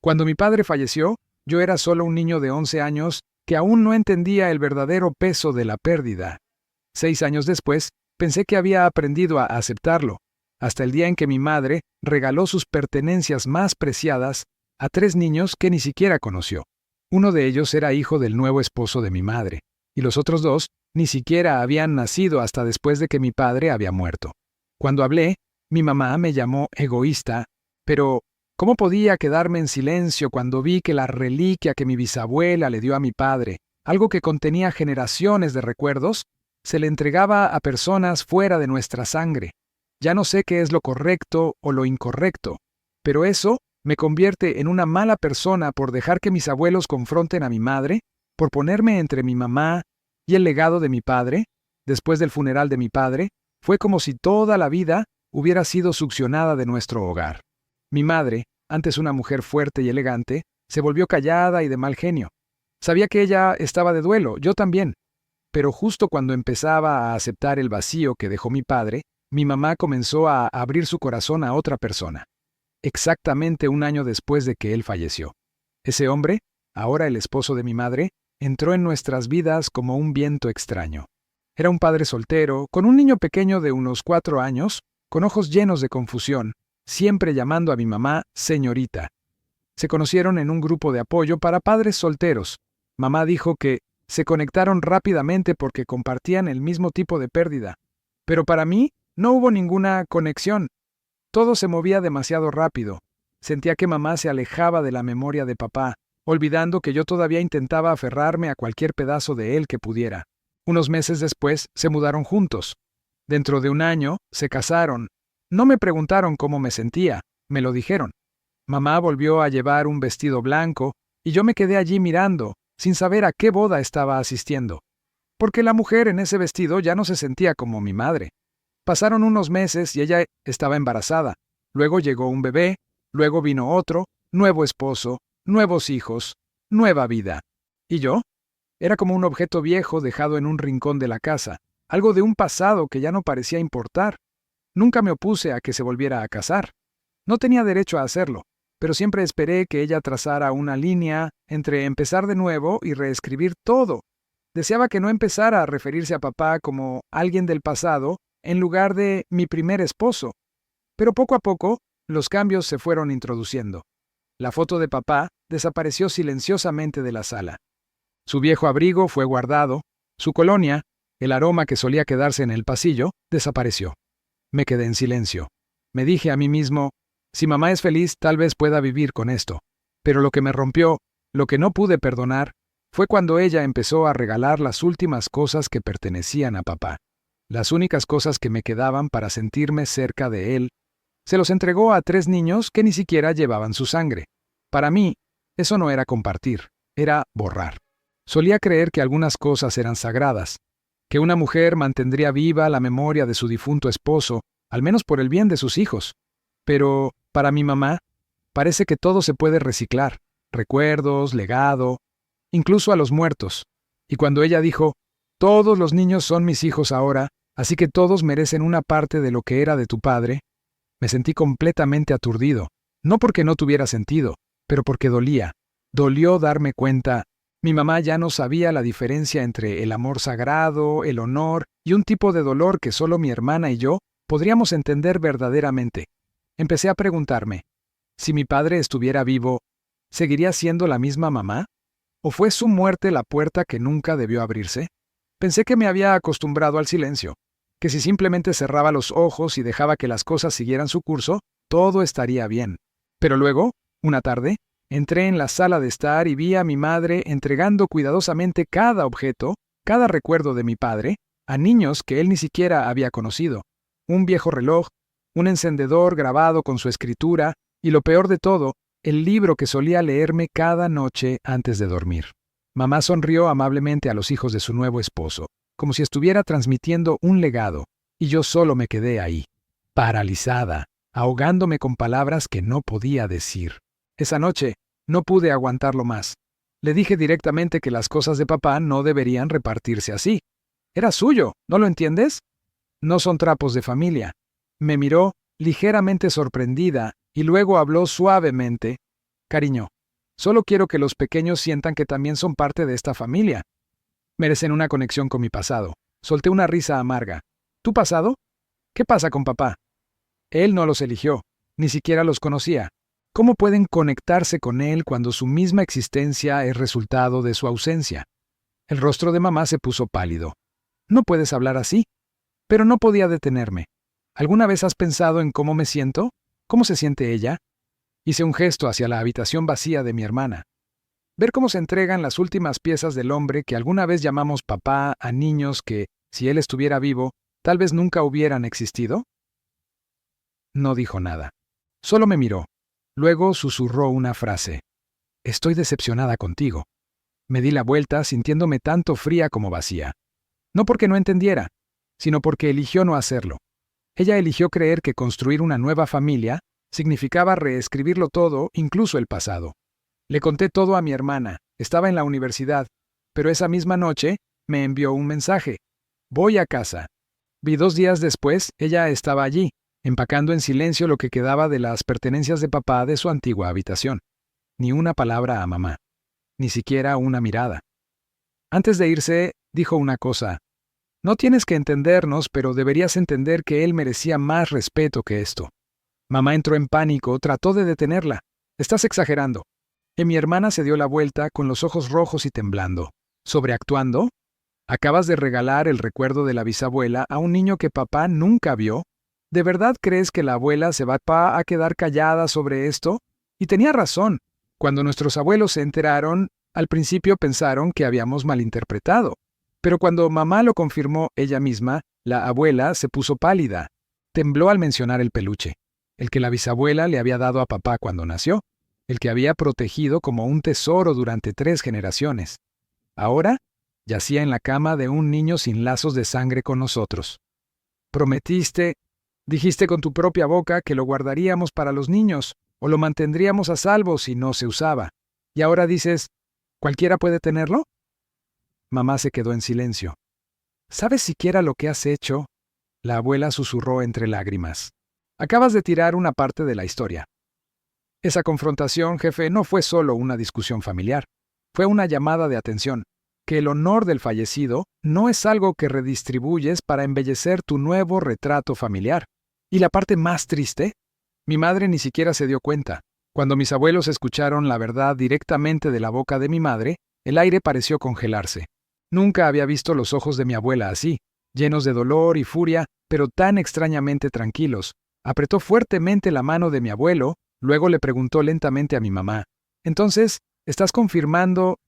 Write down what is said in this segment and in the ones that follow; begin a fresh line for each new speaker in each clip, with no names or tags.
Cuando mi padre falleció, yo era solo un niño de 11 años que aún no entendía el verdadero peso de la pérdida. 6 años después, pensé que había aprendido a aceptarlo, hasta el día en que mi madre regaló sus pertenencias más preciadas a 3 niños que ni siquiera conoció. Uno de ellos era hijo del nuevo esposo de mi madre, y los otros 2 ni siquiera habían nacido hasta después de que mi padre había muerto. Cuando hablé, mi mamá me llamó egoísta, pero ¿cómo podía quedarme en silencio cuando vi que la reliquia que mi bisabuela le dio a mi padre, algo que contenía generaciones de recuerdos, se le entregaba a personas fuera de nuestra sangre? Ya no sé qué es lo correcto o lo incorrecto, pero eso me convierte en una mala persona por dejar que mis abuelos confronten a mi madre, por ponerme entre mi mamá y el legado de mi padre. Después del funeral de mi padre, fue como si toda la vida hubiera sido succionada de nuestro hogar. Mi madre, antes una mujer fuerte y elegante, se volvió callada y de mal genio. Sabía que ella estaba de duelo, yo también. Pero justo cuando empezaba a aceptar el vacío que dejó mi padre, mi mamá comenzó a abrir su corazón a otra persona. Exactamente un año después de que él falleció. Ese hombre, ahora el esposo de mi madre, entró en nuestras vidas como un viento extraño. Era un padre soltero, con un niño pequeño de unos 4 años, con ojos llenos de confusión, siempre llamando a mi mamá señorita. Se conocieron en un grupo de apoyo para padres solteros. Mamá dijo que se conectaron rápidamente porque compartían el mismo tipo de pérdida. Pero para mí no hubo ninguna conexión. Todo se movía demasiado rápido. Sentía que mamá se alejaba de la memoria de papá, olvidando que yo todavía intentaba aferrarme a cualquier pedazo de él que pudiera. Unos meses después se mudaron juntos. Dentro de un año se casaron. No me preguntaron cómo me sentía, me lo dijeron. Mamá volvió a llevar un vestido blanco y yo me quedé allí mirando, sin saber a qué boda estaba asistiendo. Porque la mujer en ese vestido ya no se sentía como mi madre. Pasaron unos meses y ella estaba embarazada. Luego llegó un bebé, luego vino otro, nuevo esposo, nuevos hijos, nueva vida. ¿Y yo? Era como un objeto viejo dejado en un rincón de la casa, algo de un pasado que ya no parecía importar. Nunca me opuse a que se volviera a casar. No tenía derecho a hacerlo, pero siempre esperé que ella trazara una línea entre empezar de nuevo y reescribir todo. Deseaba que no empezara a referirse a papá como alguien del pasado en lugar de mi primer esposo. Pero poco a poco, los cambios se fueron introduciendo. La foto de papá desapareció silenciosamente de la sala. Su viejo abrigo fue guardado, su colonia, el aroma que solía quedarse en el pasillo, desapareció. Me quedé en silencio. Me dije a mí mismo, si mamá es feliz, tal vez pueda vivir con esto. Pero lo que me rompió, lo que no pude perdonar, fue cuando ella empezó a regalar las últimas cosas que pertenecían a papá. Las únicas cosas que me quedaban para sentirme cerca de él. Se los entregó a 3 niños que ni siquiera llevaban su sangre. Para mí, eso no era compartir, era borrar. Solía creer que algunas cosas eran sagradas, que una mujer mantendría viva la memoria de su difunto esposo, al menos por el bien de sus hijos. Pero, para mi mamá, parece que todo se puede reciclar, recuerdos, legado, incluso a los muertos. Y cuando ella dijo, todos los niños son mis hijos ahora, así que todos merecen una parte de lo que era de tu padre, me sentí completamente aturdido, no porque no tuviera sentido, pero porque dolía. Dolió darme cuenta. Mi mamá ya no sabía la diferencia entre el amor sagrado, el honor y un tipo de dolor que solo mi hermana y yo podríamos entender verdaderamente. Empecé a preguntarme, si mi padre estuviera vivo, ¿seguiría siendo la misma mamá? ¿O fue su muerte la puerta que nunca debió abrirse? Pensé que me había acostumbrado al silencio, que si simplemente cerraba los ojos y dejaba que las cosas siguieran su curso, todo estaría bien. Pero luego, una tarde, entré en la sala de estar y vi a mi madre entregando cuidadosamente cada objeto, cada recuerdo de mi padre, a niños que él ni siquiera había conocido. Un viejo reloj, un encendedor grabado con su escritura y, lo peor de todo, el libro que solía leerme cada noche antes de dormir. Mamá sonrió amablemente a los hijos de su nuevo esposo, como si estuviera transmitiendo un legado, y yo solo me quedé ahí, paralizada, ahogándome con palabras que no podía decir. Esa noche no pude aguantarlo más. Le dije directamente que las cosas de papá no deberían repartirse así. Era suyo, ¿no lo entiendes? No son trapos de familia. Me miró ligeramente sorprendida y luego habló suavemente. Cariño, solo quiero que los pequeños sientan que también son parte de esta familia. Merecen una conexión con mi pasado. Solté una risa amarga. ¿Tu pasado? ¿Qué pasa con papá? Él no los eligió, ni siquiera los conocía. ¿Cómo pueden conectarse con él cuando su misma existencia es resultado de su ausencia? El rostro de mamá se puso pálido. No puedes hablar así. Pero no podía detenerme. ¿Alguna vez has pensado en cómo me siento? ¿Cómo se siente ella? Hice un gesto hacia la habitación vacía de mi hermana. Ver cómo se entregan las últimas piezas del hombre que alguna vez llamamos papá a niños que, si él estuviera vivo, tal vez nunca hubieran existido. No dijo nada. Solo me miró. Luego susurró una frase. Estoy decepcionada contigo. Me di la vuelta sintiéndome tanto fría como vacía. No porque no entendiera, sino porque eligió no hacerlo. Ella eligió creer que construir una nueva familia significaba reescribirlo todo, incluso el pasado. Le conté todo a mi hermana. Estaba en la universidad, pero esa misma noche me envió un mensaje. Voy a casa. Vi 2 días después, ella estaba allí, empacando en silencio lo que quedaba de las pertenencias de papá de su antigua habitación. Ni una palabra a mamá. Ni siquiera una mirada. Antes de irse, dijo una cosa. No tienes que entendernos, pero deberías entender que él merecía más respeto que esto. Mamá entró en pánico, trató de detenerla. Estás exagerando. Y mi hermana se dio la vuelta con los ojos rojos y temblando. ¿Sobreactuando? ¿Acabas de regalar el recuerdo de la bisabuela a un niño que papá nunca vio? ¿De verdad crees que la abuela se va a quedar callada sobre esto? Y tenía razón. Cuando nuestros abuelos se enteraron, al principio pensaron que habíamos malinterpretado. Pero cuando mamá lo confirmó ella misma, la abuela se puso pálida. Tembló al mencionar el peluche, el que la bisabuela le había dado a papá cuando nació, el que había protegido como un tesoro durante 3 generaciones. Ahora, yacía en la cama de un niño sin lazos de sangre con nosotros. Dijiste con tu propia boca que lo guardaríamos para los niños, o lo mantendríamos a salvo si no se usaba. Y ahora dices, ¿cualquiera puede tenerlo? Mamá se quedó en silencio. ¿Sabes siquiera lo que has hecho? La abuela susurró entre lágrimas. Acabas de tirar una parte de la historia. Esa confrontación, jefe, no fue solo una discusión familiar. Fue una llamada de atención, que el honor del fallecido no es algo que redistribuyes para embellecer tu nuevo retrato familiar. ¿Y la parte más triste? Mi madre ni siquiera se dio cuenta. Cuando mis abuelos escucharon la verdad directamente de la boca de mi madre, el aire pareció congelarse. Nunca había visto los ojos de mi abuela así, llenos de dolor y furia, pero tan extrañamente tranquilos. Apretó fuertemente la mano de mi abuelo, luego le preguntó lentamente a mi mamá. Entonces, ¿estás confirmando?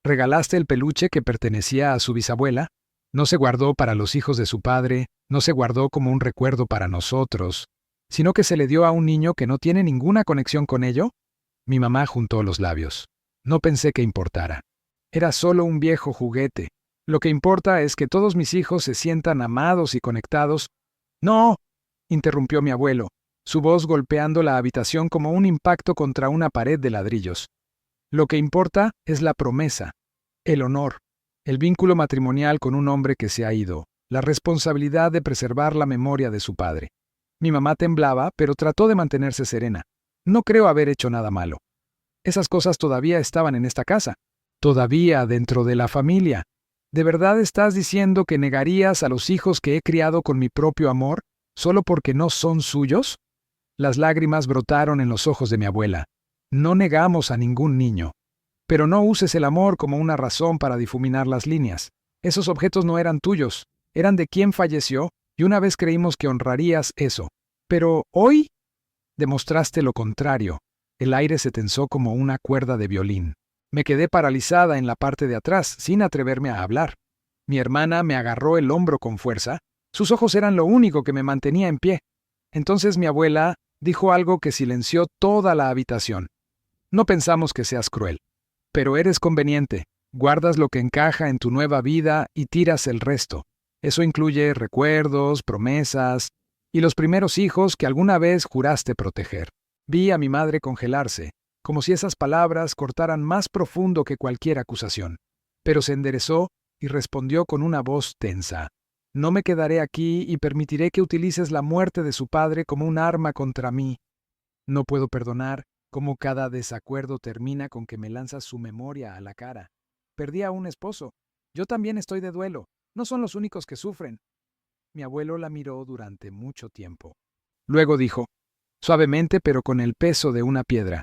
¿Regalaste el peluche que pertenecía a su bisabuela? No se guardó para los hijos de su padre, no se guardó como un recuerdo para nosotros, sino que se le dio a un niño que no tiene ninguna conexión con ello. Mi mamá juntó los labios. No pensé que importara. Era solo un viejo juguete. Lo que importa es que todos mis hijos se sientan amados y conectados. ¡No!, interrumpió mi abuelo, su voz golpeando la habitación como un impacto contra una pared de ladrillos. Lo que importa es la promesa, el honor, el vínculo matrimonial con un hombre que se ha ido, la responsabilidad de preservar la memoria de su padre. Mi mamá temblaba, pero trató de mantenerse serena. No creo haber hecho nada malo. Esas cosas todavía estaban en esta casa, todavía dentro de la familia. ¿De verdad estás diciendo que negarías a los hijos que he criado con mi propio amor solo porque no son suyos? Las lágrimas brotaron en los ojos de mi abuela. No negamos a ningún niño. Pero no uses el amor como una razón para difuminar las líneas. Esos objetos no eran tuyos, eran de quien falleció, y una vez creímos que honrarías eso. Pero hoy demostraste lo contrario. El aire se tensó como una cuerda de violín. Me quedé paralizada en la parte de atrás, sin atreverme a hablar. Mi hermana me agarró el hombro con fuerza. Sus ojos eran lo único que me mantenía en pie. Entonces mi abuela dijo algo que silenció toda la habitación. No pensamos que seas cruel, pero eres conveniente. Guardas lo que encaja en tu nueva vida y tiras el resto. Eso incluye recuerdos, promesas y los primeros hijos que alguna vez juraste proteger. Vi a mi madre congelarse, como si esas palabras cortaran más profundo que cualquier acusación. Pero se enderezó y respondió con una voz tensa. No me quedaré aquí y permitiré que utilices la muerte de su padre como un arma contra mí. No puedo perdonar, Cómo cada desacuerdo termina con que me lanza su memoria a la cara. Perdí a un esposo. Yo también estoy de duelo. No son los únicos que sufren. Mi abuelo la miró durante mucho tiempo. Luego dijo, suavemente pero con el peso de una piedra,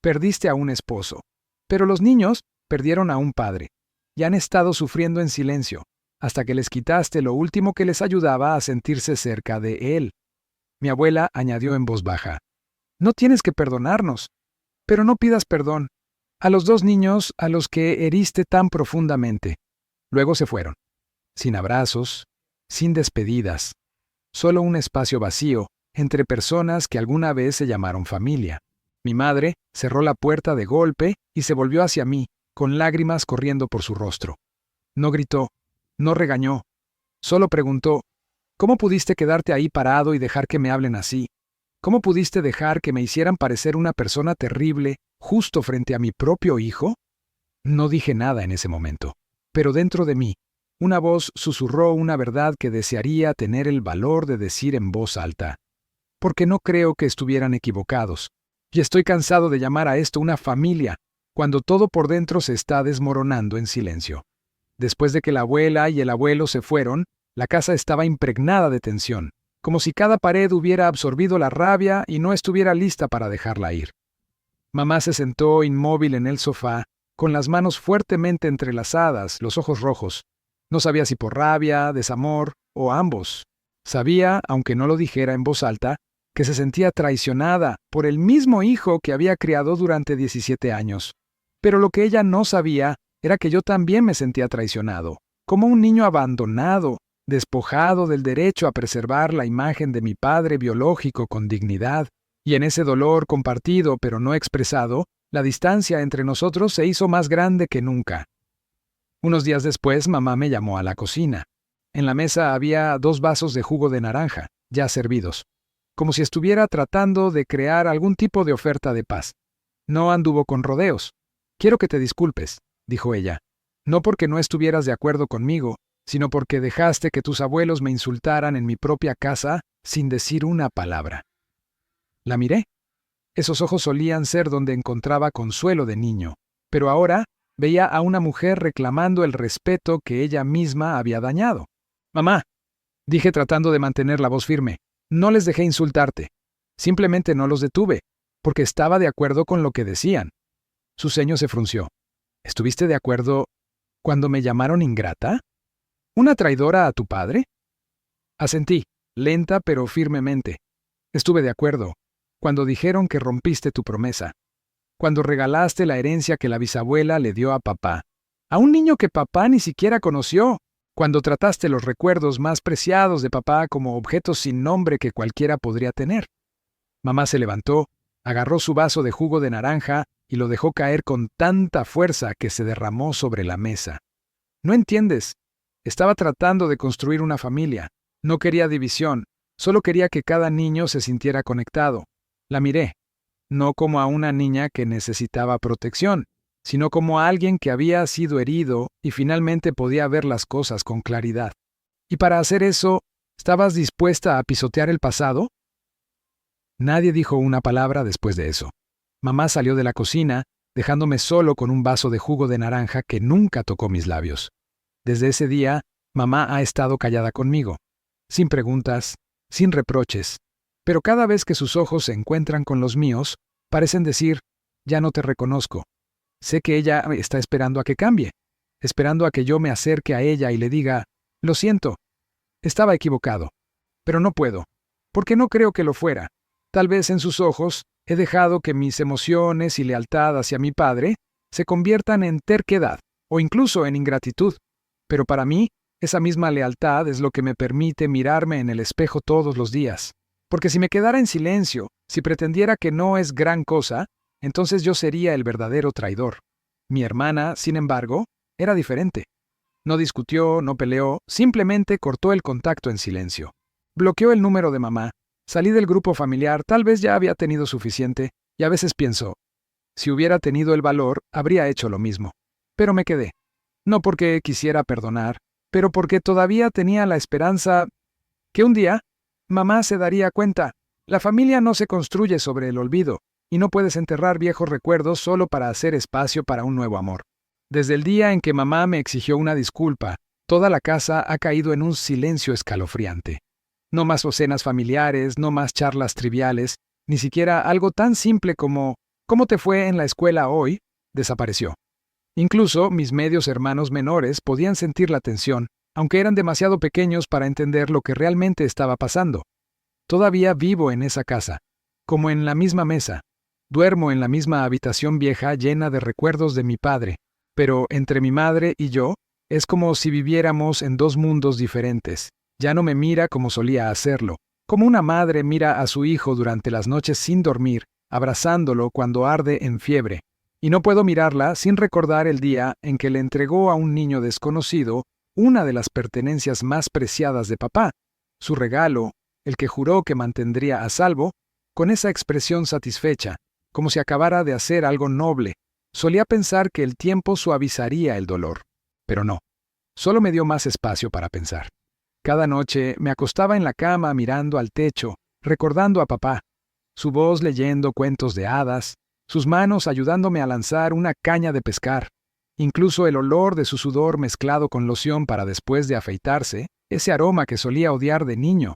perdiste a un esposo. Pero los niños perdieron a un padre y han estado sufriendo en silencio, hasta que les quitaste lo último que les ayudaba a sentirse cerca de él. Mi abuela añadió en voz baja, no tienes que perdonarnos, pero no pidas perdón a los dos niños a los que heriste tan profundamente. Luego se fueron, sin abrazos, sin despedidas, solo un espacio vacío entre personas que alguna vez se llamaron familia. Mi madre cerró la puerta de golpe y se volvió hacia mí, con lágrimas corriendo por su rostro. No gritó, no regañó, solo preguntó, ¿cómo pudiste quedarte ahí parado y dejar que me hablen así? ¿Cómo pudiste dejar que me hicieran parecer una persona terrible justo frente a mi propio hijo? No dije nada en ese momento, pero dentro de mí, una voz susurró una verdad que desearía tener el valor de decir en voz alta. Porque no creo que estuvieran equivocados. Y estoy cansado de llamar a esto una familia, cuando todo por dentro se está desmoronando en silencio. Después de que la abuela y el abuelo se fueron, la casa estaba impregnada de tensión, como si cada pared hubiera absorbido la rabia y no estuviera lista para dejarla ir. Mamá se sentó inmóvil en el sofá, con las manos fuertemente entrelazadas, los ojos rojos. No sabía si por rabia, desamor o ambos. Sabía, aunque no lo dijera en voz alta, que se sentía traicionada por el mismo hijo que había criado durante 17 años. Pero lo que ella no sabía era que yo también me sentía traicionado, como un niño abandonado, despojado del derecho a preservar la imagen de mi padre biológico con dignidad, y en ese dolor compartido pero no expresado, la distancia entre nosotros se hizo más grande que nunca. Unos días después, mamá me llamó a la cocina. En la mesa había 2 vasos de jugo de naranja, ya servidos, como si estuviera tratando de crear algún tipo de oferta de paz. No anduvo con rodeos. Quiero que te disculpes, dijo ella, no porque no estuvieras de acuerdo conmigo, sino porque dejaste que tus abuelos me insultaran en mi propia casa sin decir una palabra. La miré. Esos ojos solían ser donde encontraba consuelo de niño, pero ahora veía a una mujer reclamando el respeto que ella misma había dañado. Mamá, dije tratando de mantener la voz firme, no les dejé insultarte. Simplemente no los detuve, porque estaba de acuerdo con lo que decían. Su ceño se frunció. ¿Estuviste de acuerdo cuando me llamaron ingrata? ¿Una traidora a tu padre? Asentí, lenta pero firmemente. Estuve de acuerdo cuando dijeron que rompiste tu promesa, cuando regalaste la herencia que la bisabuela le dio a papá, a un niño que papá ni siquiera conoció, cuando trataste los recuerdos más preciados de papá como objetos sin nombre que cualquiera podría tener. Mamá se levantó, agarró su vaso de jugo de naranja y lo dejó caer con tanta fuerza que se derramó sobre la mesa. No entiendes. Estaba tratando de construir una familia. No quería división, solo quería que cada niño se sintiera conectado. La miré, no como a una niña que necesitaba protección, sino como a alguien que había sido herido y finalmente podía ver las cosas con claridad. Y para hacer eso, ¿estabas dispuesta a pisotear el pasado? Nadie dijo una palabra después de eso. Mamá salió de la cocina, dejándome solo con un vaso de jugo de naranja que nunca tocó mis labios. Desde ese día, mamá ha estado callada conmigo, sin preguntas, sin reproches, pero cada vez que sus ojos se encuentran con los míos, parecen decir, ya no te reconozco. Sé que ella está esperando a que cambie, esperando a que yo me acerque a ella y le diga, lo siento, estaba equivocado, pero no puedo, porque no creo que lo fuera. Tal vez en sus ojos he dejado que mis emociones y lealtad hacia mi padre se conviertan en terquedad o incluso en ingratitud, pero para mí esa misma lealtad es lo que me permite mirarme en el espejo todos los días. Porque si me quedara en silencio, si pretendiera que no es gran cosa, entonces yo sería el verdadero traidor. Mi hermana, sin embargo, era diferente. No discutió, no peleó, simplemente cortó el contacto en silencio. Bloqueó el número de mamá. Salí del grupo familiar, tal vez ya había tenido suficiente, y a veces pienso, si hubiera tenido el valor, habría hecho lo mismo. Pero me quedé. No porque quisiera perdonar, pero porque todavía tenía la esperanza que un día mamá se daría cuenta. La familia no se construye sobre el olvido, y no puedes enterrar viejos recuerdos solo para hacer espacio para un nuevo amor. Desde el día en que mamá me exigió una disculpa, toda la casa ha caído en un silencio escalofriante. No más cenas familiares, no más charlas triviales, ni siquiera algo tan simple como ¿cómo te fue en la escuela hoy? Desapareció. Incluso mis medios hermanos menores podían sentir la tensión, aunque eran demasiado pequeños para entender lo que realmente estaba pasando. Todavía vivo en esa casa, como en la misma mesa. Duermo en la misma habitación vieja llena de recuerdos de mi padre, pero entre mi madre y yo, es como si viviéramos en dos mundos diferentes. Ya no me mira como solía hacerlo, como una madre mira a su hijo durante las noches sin dormir, abrazándolo cuando arde en fiebre. Y no puedo mirarla sin recordar el día en que le entregó a un niño desconocido una de las pertenencias más preciadas de papá, su regalo, el que juró que mantendría a salvo, con esa expresión satisfecha, como si acabara de hacer algo noble. Solía pensar que el tiempo suavizaría el dolor, pero no, solo me dio más espacio para pensar. Cada noche me acostaba en la cama mirando al techo, recordando a papá, su voz leyendo cuentos de hadas, sus manos ayudándome a lanzar una caña de pescar, incluso el olor de su sudor mezclado con loción para después de afeitarse, ese aroma que solía odiar de niño,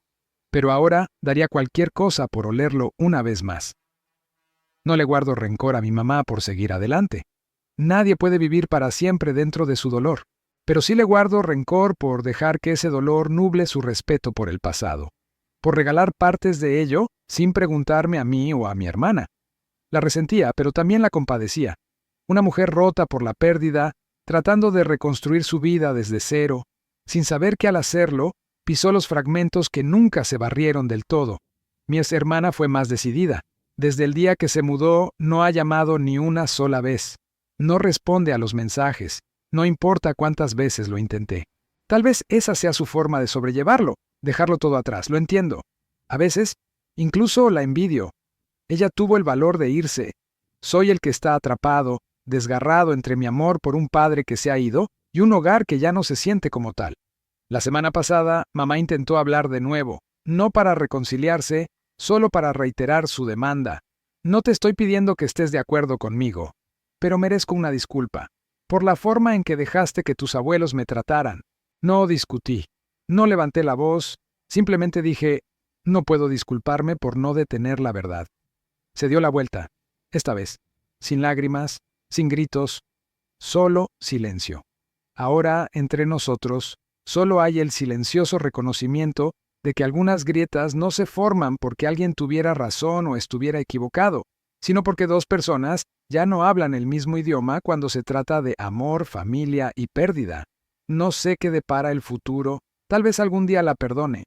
pero ahora daría cualquier cosa por olerlo una vez más. No le guardo rencor a mi mamá por seguir adelante. Nadie puede vivir para siempre dentro de su dolor, pero sí le guardo rencor por dejar que ese dolor nuble su respeto por el pasado, por regalar partes de ello sin preguntarme a mí o a mi hermana. La resentía, pero también la compadecía. Una mujer rota por la pérdida, tratando de reconstruir su vida desde cero, sin saber que al hacerlo, pisó los fragmentos que nunca se barrieron del todo. Mi hermana fue más decidida. Desde el día que se mudó, no ha llamado ni una sola vez. No responde a los mensajes, no importa cuántas veces lo intenté. Tal vez esa sea su forma de sobrellevarlo, dejarlo todo atrás, lo entiendo. A veces, incluso la envidio. Ella tuvo el valor de irse. Soy el que está atrapado, desgarrado entre mi amor por un padre que se ha ido y un hogar que ya no se siente como tal. La semana pasada, mamá intentó hablar de nuevo, no para reconciliarse, solo para reiterar su demanda. No te estoy pidiendo que estés de acuerdo conmigo, pero merezco una disculpa, por la forma en que dejaste que tus abuelos me trataran. No discutí, no levanté la voz, simplemente dije, no puedo disculparme por no detener la verdad. Se dio la vuelta, esta vez, sin lágrimas, sin gritos, solo silencio. Ahora, entre nosotros, solo hay el silencioso reconocimiento de que algunas grietas no se forman porque alguien tuviera razón o estuviera equivocado, sino porque dos personas ya no hablan el mismo idioma cuando se trata de amor, familia y pérdida. No sé qué depara el futuro, tal vez algún día la perdone.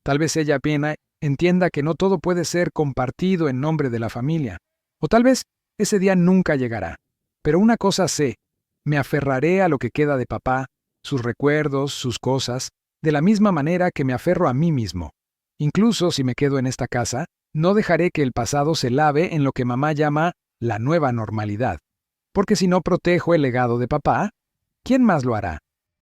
Tal vez ella apenas entienda que no todo puede ser compartido en nombre de la familia. O tal vez ese día nunca llegará. Pero una cosa sé, me aferraré a lo que queda de papá, sus recuerdos, sus cosas, de la misma manera que me aferro a mí mismo. Incluso si me quedo en esta casa, no dejaré que el pasado se lave en lo que mamá llama la nueva normalidad. Porque si no protejo el legado de papá, ¿quién más lo hará?